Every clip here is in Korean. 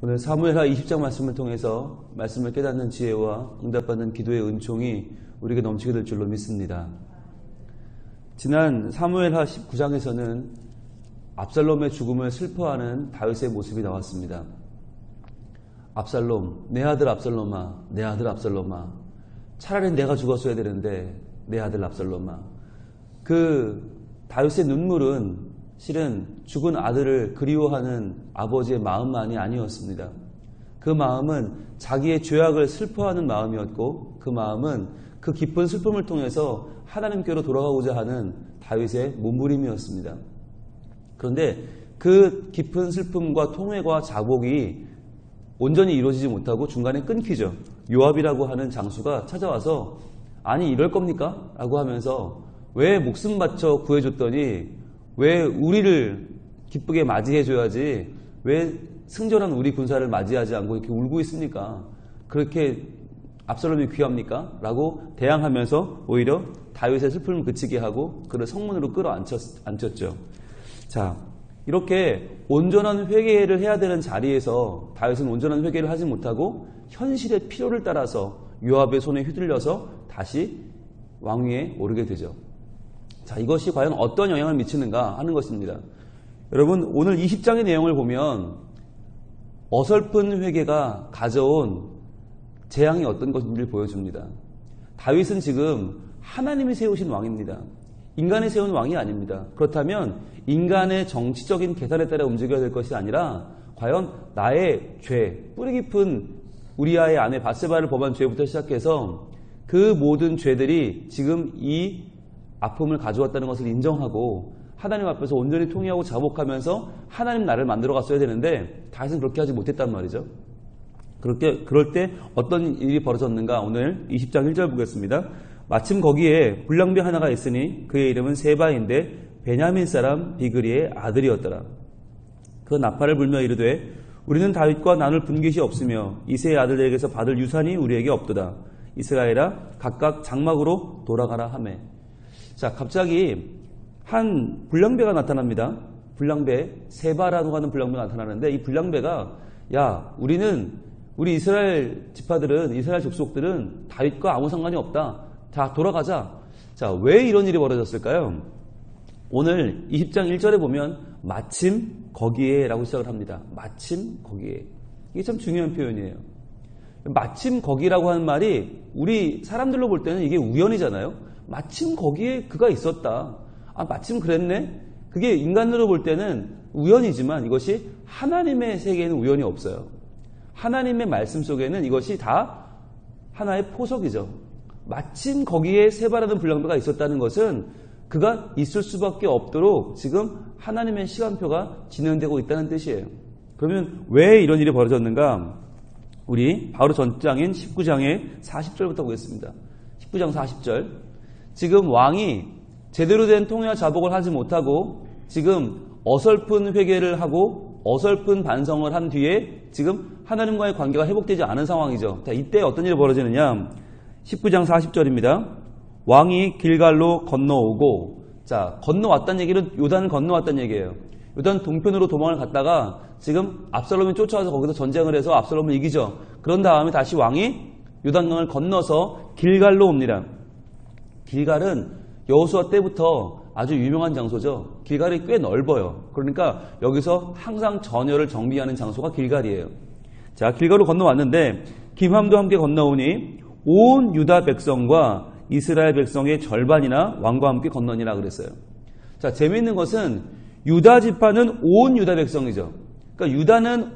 오늘 사무엘하 20장 말씀을 통해서 말씀을 깨닫는 지혜와 응답받는 기도의 은총이 우리에게 넘치게 될 줄로 믿습니다. 지난 사무엘하 19장에서는 압살롬의 죽음을 슬퍼하는 다윗의 모습이 나왔습니다. 압살롬, 내 아들 압살롬아, 내 아들 압살롬아, 차라리 내가 죽었어야 되는데 내 아들 압살롬아. 그 다윗의 눈물은 실은 죽은 아들을 그리워하는 아버지의 마음만이 아니었습니다. 그 마음은 자기의 죄악을 슬퍼하는 마음이었고, 그 마음은 그 깊은 슬픔을 통해서 하나님께로 돌아가고자 하는 다윗의 몸부림이었습니다. 그런데 그 깊은 슬픔과 통회와 자복이 온전히 이루어지지 못하고 중간에 끊기죠. 요압이라고 하는 장수가 찾아와서 아니 이럴 겁니까? 라고 하면서 왜 목숨 바쳐 구해줬더니 왜 우리를 기쁘게 맞이해줘야지 왜 승전한 우리 군사를 맞이하지 않고 이렇게 울고 있습니까? 그렇게 압살롬이 귀합니까? 라고 대항하면서 오히려 다윗의 슬픔을 그치게 하고 그를 성문으로 끌어안쳤죠. 자, 이렇게 온전한 회개를 해야 되는 자리에서 다윗은 온전한 회개를 하지 못하고 현실의 필요를 따라서 요압의 손에 휘둘려서 다시 왕위에 오르게 되죠. 자, 이것이 과연 어떤 영향을 미치는가 하는 것입니다. 여러분, 오늘 20장의 내용을 보면 어설픈 회개가 가져온 재앙이 어떤 것인지를 보여줍니다. 다윗은 지금 하나님이 세우신 왕입니다. 인간이 세운 왕이 아닙니다. 그렇다면 인간의 정치적인 계산에 따라 움직여야 될 것이 아니라 과연 나의 죄, 뿌리 깊은 우리아의 아내 밧세바를 범한 죄부터 시작해서 그 모든 죄들이 지금 이 아픔을 가져왔다는 것을 인정하고 하나님 앞에서 온전히 통회하고 자복하면서 하나님 나를 만들어 갔어야 되는데 다윗은 그렇게 하지 못했단 말이죠. 그럴 때 어떤 일이 벌어졌는가 오늘 20장 1절 보겠습니다. 마침 거기에 불량배 하나가 있으니 그의 이름은 세바인데 베냐민 사람 비그리의 아들이었더라. 그 나팔을 불며 이르되 우리는 다윗과 나눌 분깃이 없으며 이새의 아들들에게서 받을 유산이 우리에게 없도다. 이스라엘아 각각 장막으로 돌아가라 하매. 자, 갑자기 한 불량배가 나타납니다. 불량배, 세바라고 하는 불량배가 나타나는데 이 불량배가 야, 우리 이스라엘 지파들은 이스라엘 족속들은 다윗과 아무 상관이 없다. 자, 돌아가자. 자, 왜 이런 일이 벌어졌을까요? 오늘 20장 1절에 보면 마침 거기에 라고 시작을 합니다. 마침 거기에. 이게 참 중요한 표현이에요. 마침 거기라고 하는 말이 우리 사람들로 볼 때는 이게 우연이잖아요. 마침 거기에 그가 있었다. 아, 마침 그랬네? 그게 인간으로 볼 때는 우연이지만 이것이 하나님의 세계에는 우연이 없어요. 하나님의 말씀 속에는 이것이 다 하나의 포석이죠. 마침 거기에 세바라는 불량배가 있었다는 것은 그가 있을 수밖에 없도록 지금 하나님의 시간표가 진행되고 있다는 뜻이에요. 그러면 왜 이런 일이 벌어졌는가? 우리 바로 전장인 19장의 40절부터 보겠습니다. 19장 40절. 지금 왕이 제대로 된 통회와 자복을 하지 못하고 지금 어설픈 회개를 하고 어설픈 반성을 한 뒤에 지금 하나님과의 관계가 회복되지 않은 상황이죠. 자, 이때 어떤 일이 벌어지느냐? 19장 40절입니다. 왕이 길갈로 건너오고, 자, 건너왔다는 얘기는 요단을 건너왔다는 얘기예요. 요단 동편으로 도망을 갔다가 지금 압살롬이 쫓아와서 거기서 전쟁을 해서 압살롬을 이기죠. 그런 다음에 다시 왕이 요단강을 건너서 길갈로 옵니다. 길갈은 여호수아 때부터 아주 유명한 장소죠. 길갈이 꽤 넓어요. 그러니까 여기서 항상 전열을 정비하는 장소가 길갈이에요. 자, 길갈로 건너왔는데 김함도 함께 건너오니 온 유다 백성과 이스라엘 백성의 절반이나 왕과 함께 건너니라 그랬어요. 자, 재미있는 것은 유다 지파는 온 유다 백성이죠. 그러니까 유다는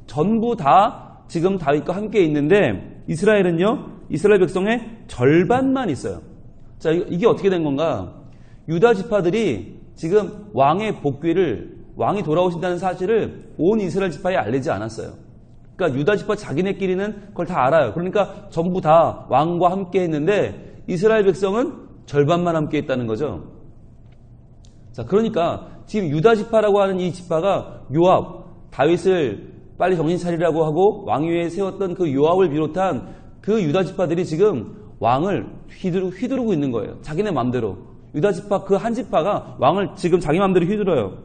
전부 다 지금 다윗과 함께 있는데 이스라엘은요, 이스라엘 백성의 절반만 있어요. 자, 이게 어떻게 된 건가? 유다 지파들이 지금 왕의 복귀를, 왕이 돌아오신다는 사실을 온 이스라엘 지파에 알리지 않았어요. 그러니까 유다 지파 자기네끼리는 그걸 다 알아요. 그러니까 전부 다 왕과 함께 했는데 이스라엘 백성은 절반만 함께 했다는 거죠. 자, 그러니까 지금 유다 지파라고 하는 이 지파가 요압, 다윗을 빨리 정신 차리라고 하고 왕위에 세웠던 그 요압을 비롯한 그 유다 지파들이 지금 왕을 휘두르고 있는 거예요. 자기네 맘대로. 유다 지파 그 한 지파가 왕을 지금 자기 맘대로 휘둘러요.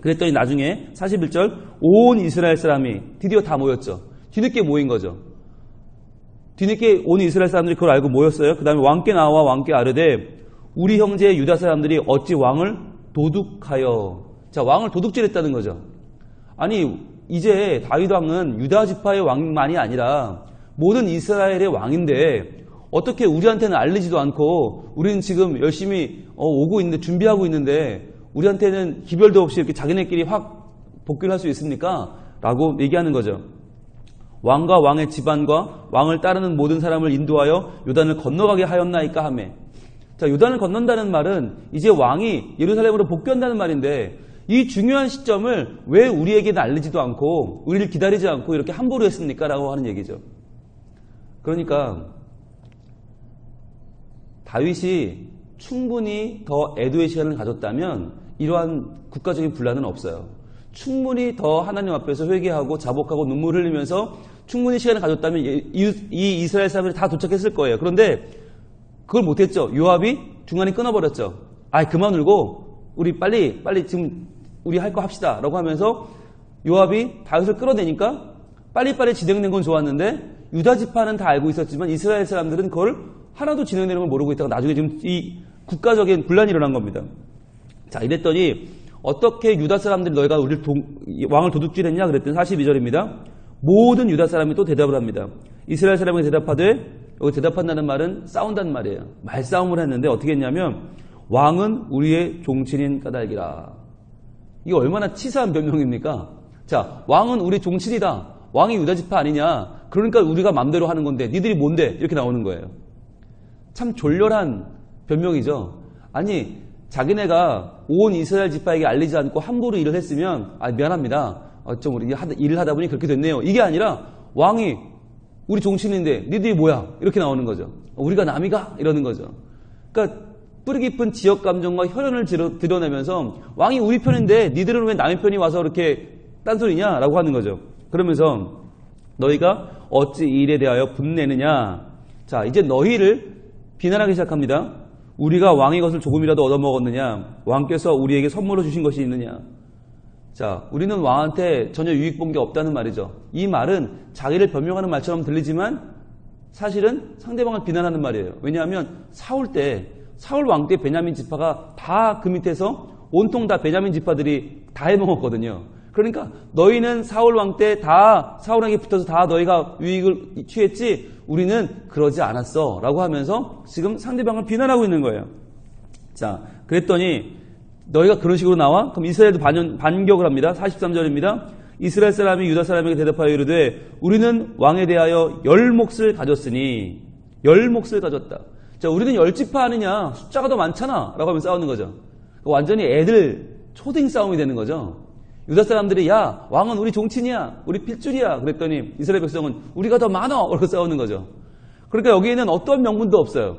그랬더니 나중에 41절 온 이스라엘 사람이 드디어 다 모였죠. 뒤늦게 모인 거죠. 뒤늦게 온 이스라엘 사람들이 그걸 알고 모였어요. 그 다음에 왕께 나와 왕께 아뢰되 우리 형제 유다 사람들이 어찌 왕을 도둑하여. 자, 왕을 도둑질했다는 거죠. 아니 이제 다윗 왕은 유다 지파의 왕만이 아니라 모든 이스라엘의 왕인데 어떻게 우리한테는 알리지도 않고 우리는 지금 열심히 오고 있는데 준비하고 있는데 우리한테는 기별도 없이 이렇게 자기네끼리 확 복귀를 할 수 있습니까? 라고 얘기하는 거죠. 왕과 왕의 집안과 왕을 따르는 모든 사람을 인도하여 요단을 건너가게 하였나이까 하매. 자, 요단을 건넌다는 말은 이제 왕이 예루살렘으로 복귀한다는 말인데 이 중요한 시점을 왜 우리에게는 알리지도 않고 우리를 기다리지 않고 이렇게 함부로 했습니까? 라고 하는 얘기죠. 그러니까 다윗이 충분히 더 애도의 시간을 가졌다면 이러한 국가적인 분란은 없어요. 충분히 더 하나님 앞에서 회개하고 자복하고 눈물 흘리면서 충분히 시간을 가졌다면 이 이스라엘 사람들이 다 도착했을 거예요. 그런데 그걸 못했죠. 요압이 중간에 끊어버렸죠. 그만 울고 우리 빨리 지금 우리 할 거 합시다 라고 하면서 요압이 다윗을 끌어내니까 빨리빨리 진행된 건 좋았는데 유다 지파는 다 알고 있었지만 이스라엘 사람들은 그걸 하나도 진행되는 걸 모르고 있다가 나중에 지금 이 국가적인 분란이 일어난 겁니다. 자, 이랬더니 어떻게 유다 사람들이 너희가 우리를 왕을 도둑질했냐 그랬더니 42절입니다. 모든 유다 사람이 또 대답을 합니다. 이스라엘 사람에게 대답하되, 여기 대답한다는 말은 싸운다는 말이에요. 말싸움을 했는데 어떻게 했냐면 왕은 우리의 종친인 까닭이라. 이게 얼마나 치사한 변명입니까? 자, 왕은 우리 종친이다. 왕이 유다 지파 아니냐. 그러니까 우리가 맘대로 하는 건데 니들이 뭔데? 이렇게 나오는 거예요. 참 졸렬한 변명이죠. 아니 자기네가 온 이스라엘 지파에게 알리지 않고 함부로 일을 했으면 미안합니다. 좀 우리 일을 하다 보니 그렇게 됐네요. 이게 아니라 왕이 우리 종친인데 니들이 뭐야? 이렇게 나오는 거죠. 우리가 남이가? 이러는 거죠. 그러니까 뿌리 깊은 지역 감정과 혈연을 드러내면서 왕이 우리 편인데 니들은 왜 남의 편이 와서 이렇게 딴소리냐? 라고 하는 거죠. 그러면서 너희가 어찌 이 일에 대하여 분내느냐? 자, 이제 너희를 비난하기 시작합니다. 우리가 왕의 것을 조금이라도 얻어먹었느냐? 왕께서 우리에게 선물로 주신 것이 있느냐? 자, 우리는 왕한테 전혀 유익 본 게 없다는 말이죠. 이 말은 자기를 변명하는 말처럼 들리지만 사실은 상대방을 비난하는 말이에요. 왜냐하면 사울 왕 때 베냐민 지파가 다 그 밑에서 온통 다 베냐민 지파들이 다 해먹었거든요. 그러니까 너희는 사울 왕 때 다 사울에게 붙어서 다 너희가 유익을 취했지 우리는 그러지 않았어 라고 하면서 지금 상대방을 비난하고 있는 거예요. 자, 그랬더니 너희가 그런 식으로 나와? 그럼 이스라엘도 반격을 합니다. 43절입니다. 이스라엘 사람이 유다 사람에게 대답하여 이르되 우리는 왕에 대하여 10몫을 가졌으니 10몫을 가졌다. 자, 우리는 10지파 아니냐? 숫자가 더 많잖아 라고 하면 싸우는 거죠. 완전히 애들 초딩 싸움이 되는 거죠. 유다 사람들이 야 왕은 우리 종친이야 우리 필줄이야 그랬더니 이스라엘 백성은 우리가 더 많아 라고 싸우는 거죠. 그러니까 여기에는 어떤 명분도 없어요.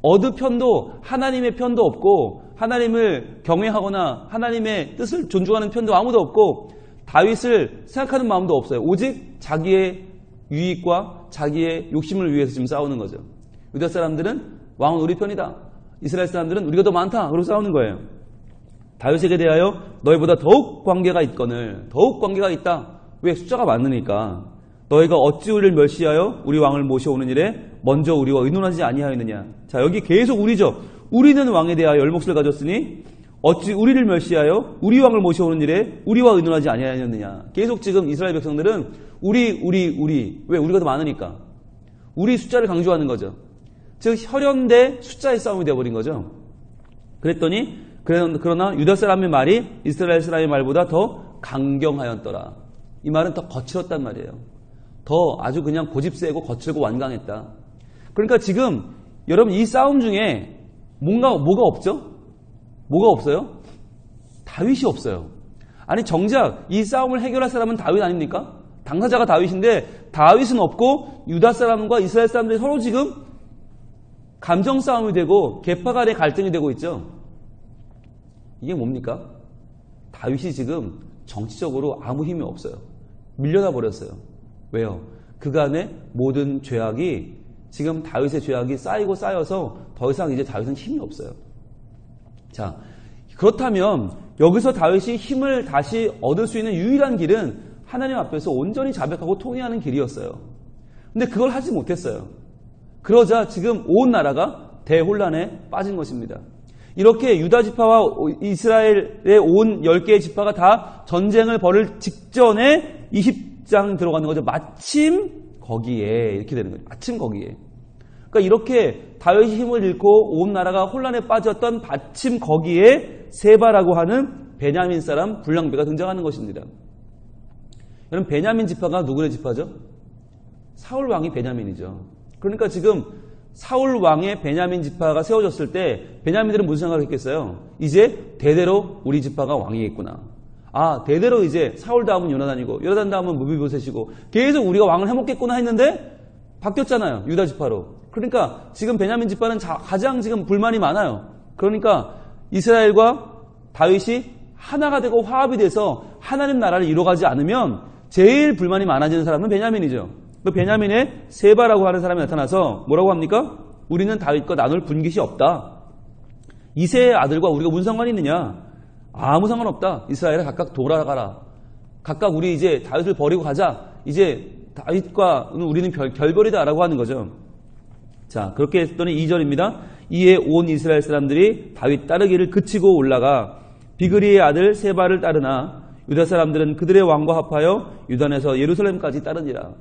어느 편도 하나님의 편도 없고 하나님을 경외하거나 하나님의 뜻을 존중하는 편도 아무도 없고 다윗을 생각하는 마음도 없어요. 오직 자기의 유익과 자기의 욕심을 위해서 지금 싸우는 거죠. 유다 사람들은 왕은 우리 편이다. 이스라엘 사람들은 우리가 더 많다. 그러고 싸우는 거예요. 다윗에게 대하여 너희보다 더욱 관계가 있거늘 더욱 관계가 있다. 왜? 숫자가 많으니까. 너희가 어찌 우리를 멸시하여 우리 왕을 모셔오는 일에 먼저 우리와 의논하지 아니하였느냐. 자, 여기 계속 우리죠. 우리는 왕에 대하여 10몫을 가졌으니 어찌 우리를 멸시하여 우리 왕을 모셔오는 일에 우리와 의논하지 아니하였느냐. 계속 지금 이스라엘 백성들은 우리 왜? 우리가 더 많으니까. 우리 숫자를 강조하는 거죠. 즉 혈연 대 숫자의 싸움이 되어버린 거죠. 그랬더니 그러나 유다 사람의 말이 이스라엘 사람의 말보다 더 강경하였더라. 이 말은 더 거칠었단 말이에요. 더 아주 그냥 고집세고 거칠고 완강했다. 그러니까 지금 여러분 이 싸움 중에 뭐가 없죠? 뭐가 없어요? 다윗이 없어요. 아니 정작 이 싸움을 해결할 사람은 다윗 아닙니까? 당사자가 다윗인데 다윗은 없고 유다 사람과 이스라엘 사람들이 서로 지금 감정 싸움이 되고 계파 간의 갈등이 되고 있죠. 이게 뭡니까? 다윗이 지금 정치적으로 아무 힘이 없어요. 밀려나 버렸어요. 왜요? 그간의 모든 죄악이 지금 다윗의 죄악이 쌓여서 더 이상 이제 다윗은 힘이 없어요. 자, 그렇다면 여기서 다윗이 힘을 다시 얻을 수 있는 유일한 길은 하나님 앞에서 온전히 자백하고 통회하는 길이었어요. 근데 그걸 하지 못했어요. 그러자 지금 온 나라가 대혼란에 빠진 것입니다. 이렇게 유다 지파와 이스라엘의 온 10개의 지파가 다 전쟁을 벌일 직전에 20장 들어가는 거죠. 마침 거기에 이렇게 되는 거죠. 마침 거기에. 그러니까 이렇게 다윗이 힘을 잃고 온 나라가 혼란에 빠졌던 마침 거기에 세바라고 하는 베냐민 사람 불량배가 등장하는 것입니다. 여러분, 베냐민 지파가 누구의 지파죠? 사울 왕이 베냐민이죠. 그러니까 지금 사울 왕의 베냐민 지파가 세워졌을 때 베냐민들은 무슨 생각을 했겠어요? 이제 대대로 우리 지파가 왕이겠구나. 아, 대대로 이제 사울 다음은 요나단이고 요나단 다음은 무비보셋이고 계속 우리가 왕을 해먹겠구나 했는데 바뀌었잖아요. 유다 지파로. 그러니까 지금 베냐민 지파는 가장 지금 불만이 많아요. 그러니까 이스라엘과 다윗이 하나가 되고 화합이 돼서 하나님 나라를 이뤄가지 않으면 제일 불만이 많아지는 사람은 베냐민이죠. 그 베냐민의 세바라고 하는 사람이 나타나서 뭐라고 합니까? 우리는 다윗과 나눌 분깃이 없다. 이세의 아들과 우리가 무슨 상관이 있느냐? 아무 상관없다. 이스라엘에 각각 돌아가라. 각각 우리 이제 다윗을 버리고 가자. 이제 다윗과 우리는 결별이다라고 하는 거죠. 자, 그렇게 했더니 2절입니다. 이에 온 이스라엘 사람들이 다윗 따르기를 그치고 올라가 비그리의 아들 세바를 따르나 유다 사람들은 그들의 왕과 합하여 유단에서 예루살렘까지 따르니라.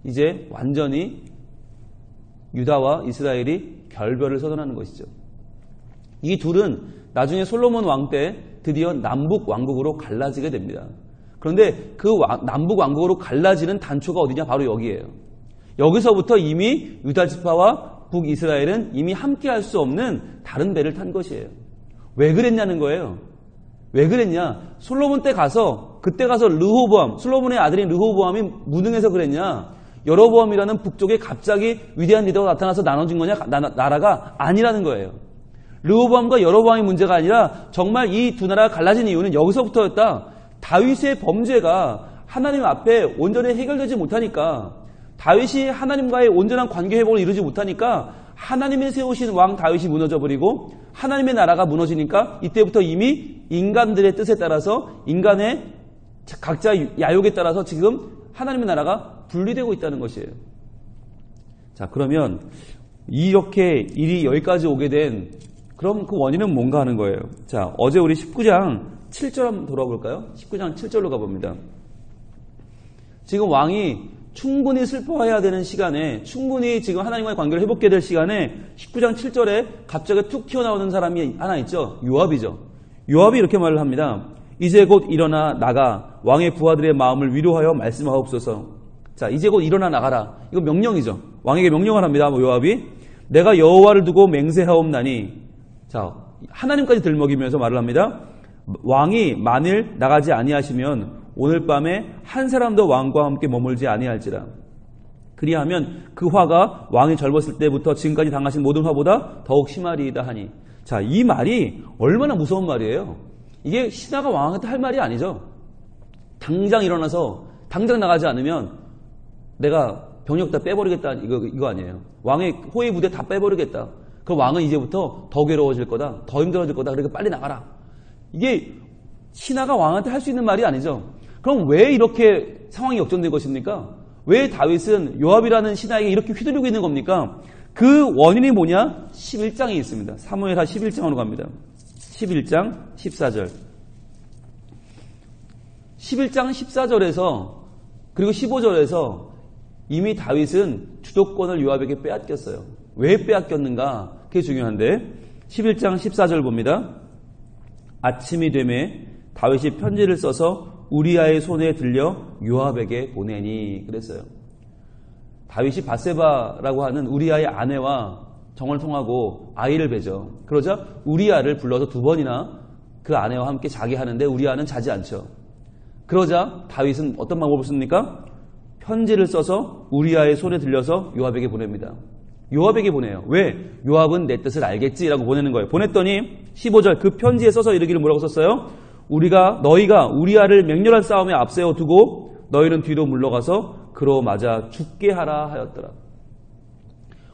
이제 완전히 유다와 이스라엘이 결별을 선언하는 것이죠. 이 둘은 나중에 솔로몬 왕 때 드디어 남북 왕국으로 갈라지게 됩니다. 그런데 그 남북 왕국으로 갈라지는 단초가 어디냐? 바로 여기예요. 여기서부터 이미 유다 지파와 북이스라엘은 이미 함께 할 수 없는 다른 배를 탄 것이에요. 왜 그랬냐는 거예요. 왜 그랬냐? 솔로몬 때 가서 그때 가서 르호보암, 솔로몬의 아들인 르호보암이 무능해서 그랬냐? 여로보암이라는 북쪽에 갑자기 위대한 리더가 나타나서 나눠진 거냐? 나라가 아니라는 거예요. 르호보암과 여로보암의 문제가 아니라 정말 이 두 나라가 갈라진 이유는 여기서부터였다. 다윗의 범죄가 하나님 앞에 온전히 해결되지 못하니까, 다윗이 하나님과의 온전한 관계 회복을 이루지 못하니까 하나님이 세우신 왕 다윗이 무너져버리고 하나님의 나라가 무너지니까 이때부터 이미 인간들의 뜻에 따라서 인간의 각자 야욕에 따라서 지금 하나님의 나라가 분리되고 있다는 것이에요. 자, 그러면 이렇게 일이 여기까지 오게 된 그럼 그 원인은 뭔가 하는 거예요. 자, 어제 우리 19장 7절 한번 돌아볼까요? 19장 7절로 가봅니다. 지금 왕이 충분히 슬퍼해야 되는 시간에, 충분히 지금 하나님과의 관계를 회복해야 될 시간에 19장 7절에 갑자기 툭 튀어나오는 사람이 하나 있죠. 요압이죠. 요압이 이렇게 말을 합니다. 이제 곧 일어나 나가 왕의 부하들의 마음을 위로하여 말씀하옵소서. 자, 이제 곧 일어나 나가라. 이거 명령이죠. 왕에게 명령을 합니다. 요압이. 내가 여호와를 두고 맹세하옵나니. 자, 하나님까지 들먹이면서 말을 합니다. 왕이 만일 나가지 아니하시면 오늘 밤에 한 사람도 왕과 함께 머물지 아니할지라. 그리하면 그 화가 왕이 젊었을 때부터 지금까지 당하신 모든 화보다 더욱 심하리이다 하니. 자, 이 말이 얼마나 무서운 말이에요. 이게 신하가 왕한테 할 말이 아니죠. 당장 일어나서 당장 나가지 않으면 내가 병력 다 빼버리겠다, 이거 아니에요. 왕의 호위 부대 다 빼버리겠다. 그럼 왕은 이제부터 더 괴로워질 거다, 더 힘들어질 거다. 그러니까 빨리 나가라. 이게 신하가 왕한테 할 수 있는 말이 아니죠. 그럼 왜 이렇게 상황이 역전된 것입니까? 왜 다윗은 요압이라는 신하에게 이렇게 휘둘리고 있는 겁니까? 그 원인이 뭐냐? 11장에 있습니다. 사무엘하 11장으로 갑니다. 11장 14절. 11장 14절에서 그리고 15절에서 이미 다윗은 주도권을 요압에게 빼앗겼어요. 왜 빼앗겼는가? 그게 중요한데 11장 14절 봅니다. 아침이 되매 다윗이 편지를 써서 우리아의 손에 들려 요압에게 보내니 그랬어요. 다윗이 밧세바라고 하는 우리아의 아내와 정을 통하고 아이를 배죠. 그러자 우리아를 불러서 2번이나 그 아내와 함께 자게 하는데 우리아는 자지 않죠. 그러자 다윗은 어떤 방법을 씁니까? 편지를 써서 우리아의 손에 들려서 요압에게 보냅니다. 요압에게 보내요. 왜? 요압은 내 뜻을 알겠지라고 보내는 거예요. 보냈더니 15절 그 편지에 써서 이르기를 뭐라고 썼어요? 너희가 우리아를 맹렬한 싸움에 앞세워 두고 너희는 뒤로 물러가서 그로 맞아 죽게 하라 하였더라.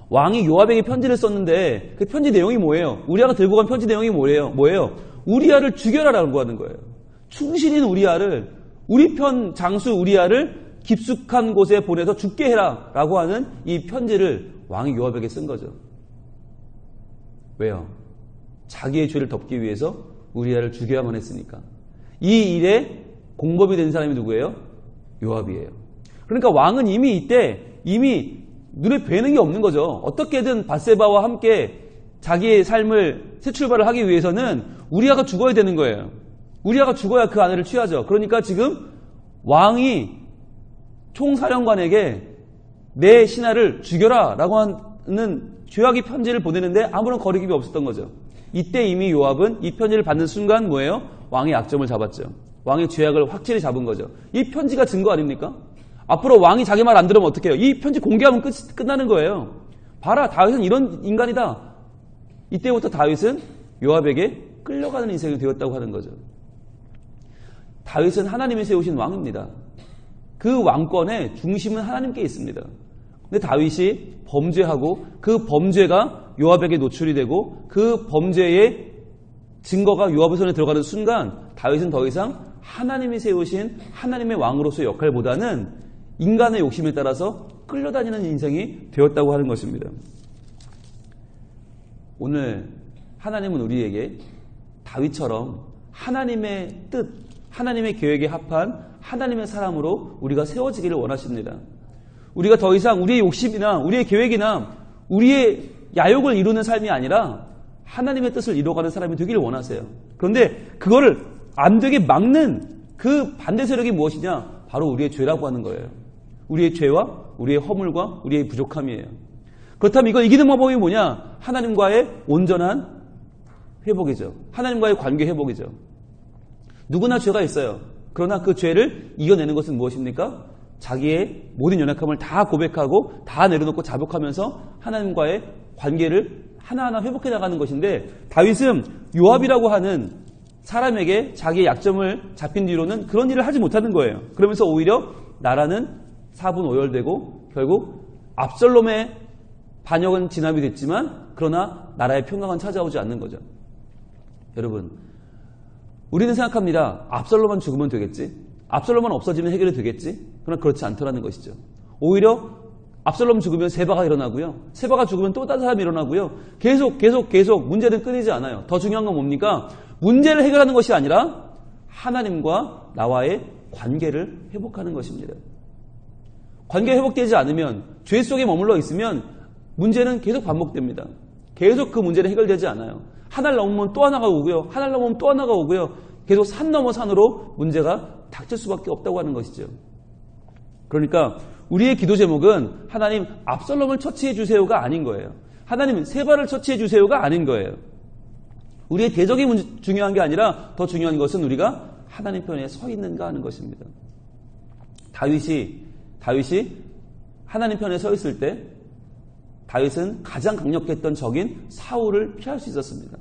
왕이 요압에게 편지를 썼는데 그 편지 내용이 뭐예요? 우리아가 들고 간 편지 내용이 뭐예요? 우리아를 죽여라라고 하는 거예요. 충신인 우리아를, 우리 편 장수 우리아를 깊숙한 곳에 보내서 죽게 해라라고 하는 이 편지를 왕이 요압에게 쓴 거죠. 왜요? 자기의 죄를 덮기 위해서 우리아를 죽여야만 했으니까. 이 일에 공범이 된 사람이 누구예요? 요압이에요. 그러니까 왕은 이미 이때 눈에 뵈는 게 없는 거죠. 어떻게든 밧세바와 함께 자기의 삶을 새 출발을 하기 위해서는 우리아가 죽어야 되는 거예요. 우리아가 죽어야 그 아내를 취하죠. 그러니까 지금 왕이 총사령관에게 내 신하를 죽여라 라고 하는 죄악의 편지를 보내는데 아무런 거리낌이 없었던 거죠. 이때 이미 요압은 이 편지를 받는 순간 뭐예요? 왕의 약점을 잡았죠. 왕의 죄악을 확실히 잡은 거죠. 이 편지가 증거 아닙니까? 앞으로 왕이 자기 말 안 들으면 어떻게 해요? 이 편지 공개하면 끝나는 거예요. 봐라, 다윗은 이런 인간이다. 이때부터 다윗은 요압에게 끌려가는 인생이 되었다고 하는 거죠. 다윗은 하나님이 세우신 왕입니다. 그 왕권의 중심은 하나님께 있습니다. 근데 다윗이 범죄하고 그 범죄가 요압에게 노출이 되고 그 범죄의 증거가 요압의 손에 들어가는 순간 다윗은 더 이상 하나님이 세우신 하나님의 왕으로서의 역할보다는 인간의 욕심에 따라서 끌려다니는 인생이 되었다고 하는 것입니다. 오늘 하나님은 우리에게 다윗처럼 하나님의 뜻, 하나님의 계획에 합한 하나님의 사람으로 우리가 세워지기를 원하십니다. 우리가 더 이상 우리의 욕심이나 우리의 계획이나 우리의 야욕을 이루는 삶이 아니라 하나님의 뜻을 이루어가는 사람이 되기를 원하세요. 그런데 그거를 안 되게 막는 그 반대 세력이 무엇이냐? 바로 우리의 죄라고 하는 거예요. 우리의 죄와 우리의 허물과 우리의 부족함이에요. 그렇다면 이걸 이기는 방법이 뭐냐? 하나님과의 온전한 회복이죠. 하나님과의 관계 회복이죠. 누구나 죄가 있어요. 그러나 그 죄를 이겨내는 것은 무엇입니까? 자기의 모든 연약함을 다 고백하고 다 내려놓고 자복하면서 하나님과의 관계를 하나하나 회복해 나가는 것인데 다윗은 요압이라고 하는 사람에게 자기의 약점을 잡힌 뒤로는 그런 일을 하지 못하는 거예요. 그러면서 오히려 나라는 사분오열되고 결국 압살롬의 반역은 진압이 됐지만 그러나 나라의 평강은 찾아오지 않는 거죠. 여러분, 우리는 생각합니다. 압살롬만 죽으면 되겠지? 압살롬만 없어지면 해결이 되겠지? 그러나 그렇지 않더라는 것이죠. 오히려 압살롬 죽으면 세바가 일어나고요. 세바가 죽으면 또 다른 사람이 일어나고요. 계속 문제는 끊이지 않아요. 더 중요한 건 뭡니까? 문제를 해결하는 것이 아니라 하나님과 나와의 관계를 회복하는 것입니다. 관계가 회복되지 않으면 죄 속에 머물러 있으면 문제는 계속 반복됩니다. 계속 그 문제는 해결되지 않아요. 하나를 넘으면 또 하나가 오고요. 하나를 넘으면 또 하나가 오고요. 계속 산 넘어 산으로 문제가 닥칠 수밖에 없다고 하는 것이죠. 그러니까 우리의 기도 제목은 하나님 압살롬을 처치해 주세요가 아닌 거예요. 하나님 세바를 처치해 주세요가 아닌 거예요. 우리의 대적이 중요한 게 아니라 더 중요한 것은 우리가 하나님 편에 서 있는가 하는 것입니다. 다윗이 하나님 편에 서 있을 때 다윗은 가장 강력했던 적인 사울을 피할 수 있었습니다.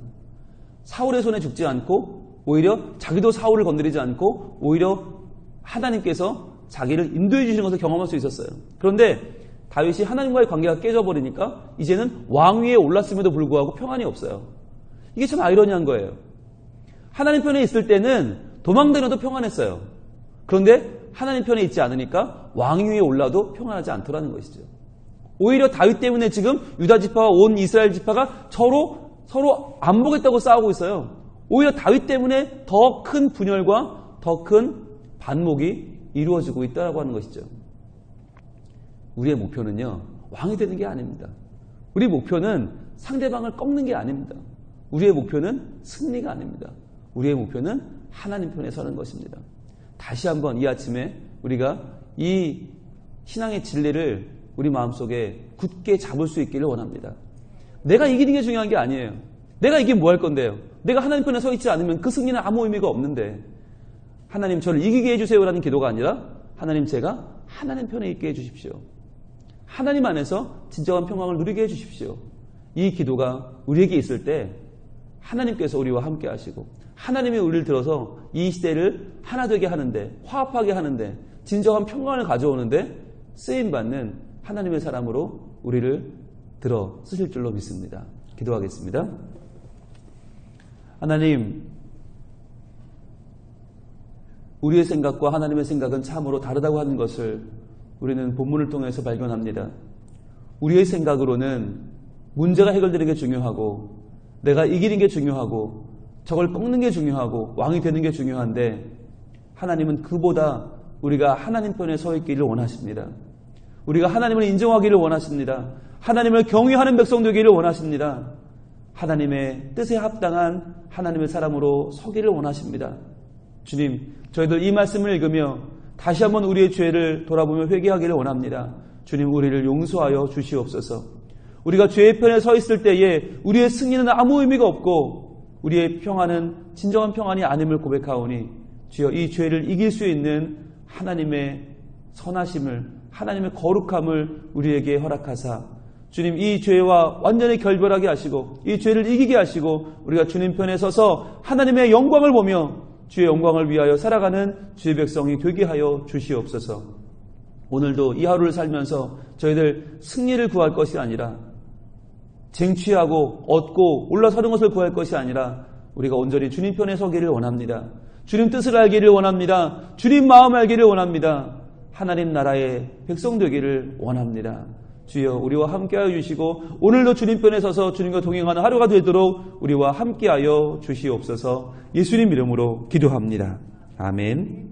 사울의 손에 죽지 않고 오히려 자기도 사울을 건드리지 않고 오히려 하나님께서 자기를 인도해 주시는 것을 경험할 수 있었어요. 그런데 다윗이 하나님과의 관계가 깨져버리니까 이제는 왕위에 올랐음에도 불구하고 평안이 없어요. 이게 참 아이러니한 거예요. 하나님 편에 있을 때는 도망다녀도 평안했어요. 그런데 하나님 편에 있지 않으니까 왕위에 올라도 평안하지 않더라는 것이죠. 오히려 다윗 때문에 지금 유다 지파와 온 이스라엘 지파가 서로 안 보겠다고 싸우고 있어요. 오히려 다윗 때문에 더 큰 분열과 더 큰 반목이 이루어지고 있다고 하는 것이죠. 우리의 목표는요, 왕이 되는 게 아닙니다. 우리의 목표는 상대방을 꺾는 게 아닙니다. 우리의 목표는 승리가 아닙니다. 우리의 목표는 하나님 편에 서는 것입니다. 다시 한번 이 아침에 우리가 이 신앙의 진리를 우리 마음속에 굳게 잡을 수 있기를 원합니다. 내가 이기는 게 중요한 게 아니에요. 내가 이기면 뭐 할 건데요? 내가 하나님 편에 서 있지 않으면 그 승리는 아무 의미가 없는데 하나님 저를 이기게 해주세요라는 기도가 아니라 하나님 제가 하나님 편에 있게 해주십시오. 하나님 안에서 진정한 평강을 누리게 해주십시오. 이 기도가 우리에게 있을 때 하나님께서 우리와 함께 하시고 하나님이 우리를 들어서 이 시대를 하나 되게 하는데 화합하게 하는데 진정한 평강을 가져오는데 쓰임받는 하나님의 사람으로 우리를 들어 쓰실 줄로 믿습니다. 기도하겠습니다. 하나님, 우리의 생각과 하나님의 생각은 참으로 다르다고 하는 것을 우리는 본문을 통해서 발견합니다. 우리의 생각으로는 문제가 해결되는 게 중요하고 내가 이기는 게 중요하고 적을 꺾는 게 중요하고 왕이 되는 게 중요한데 하나님은 그보다 우리가 하나님 편에 서 있기를 원하십니다. 우리가 하나님을 인정하기를 원하십니다. 하나님을 경외하는 백성 되기를 원하십니다. 하나님의 뜻에 합당한 하나님의 사람으로 서기를 원하십니다. 주님, 저희들 이 말씀을 읽으며 다시 한번 우리의 죄를 돌아보며 회개하기를 원합니다. 주님, 우리를 용서하여 주시옵소서. 우리가 죄의 편에 서 있을 때에 우리의 승리는 아무 의미가 없고 우리의 평안은 진정한 평안이 아님을 고백하오니 주여 이 죄를 이길 수 있는 하나님의 선하심을, 하나님의 거룩함을 우리에게 허락하사 주님 이 죄와 완전히 결별하게 하시고 이 죄를 이기게 하시고 우리가 주님 편에 서서 하나님의 영광을 보며 주의 영광을 위하여 살아가는 주의 백성이 되게 하여 주시옵소서. 오늘도 이 하루를 살면서 저희들 승리를 구할 것이 아니라 쟁취하고 얻고 올라서는 것을 구할 것이 아니라 우리가 온전히 주님 편에 서기를 원합니다. 주님 뜻을 알기를 원합니다. 주님 마음 알기를 원합니다. 하나님 나라의 백성 되기를 원합니다. 주여 우리와 함께하여 주시고 오늘도 주님 편에 서서 주님과 동행하는 하루가 되도록 우리와 함께하여 주시옵소서. 예수님 이름으로 기도합니다. 아멘.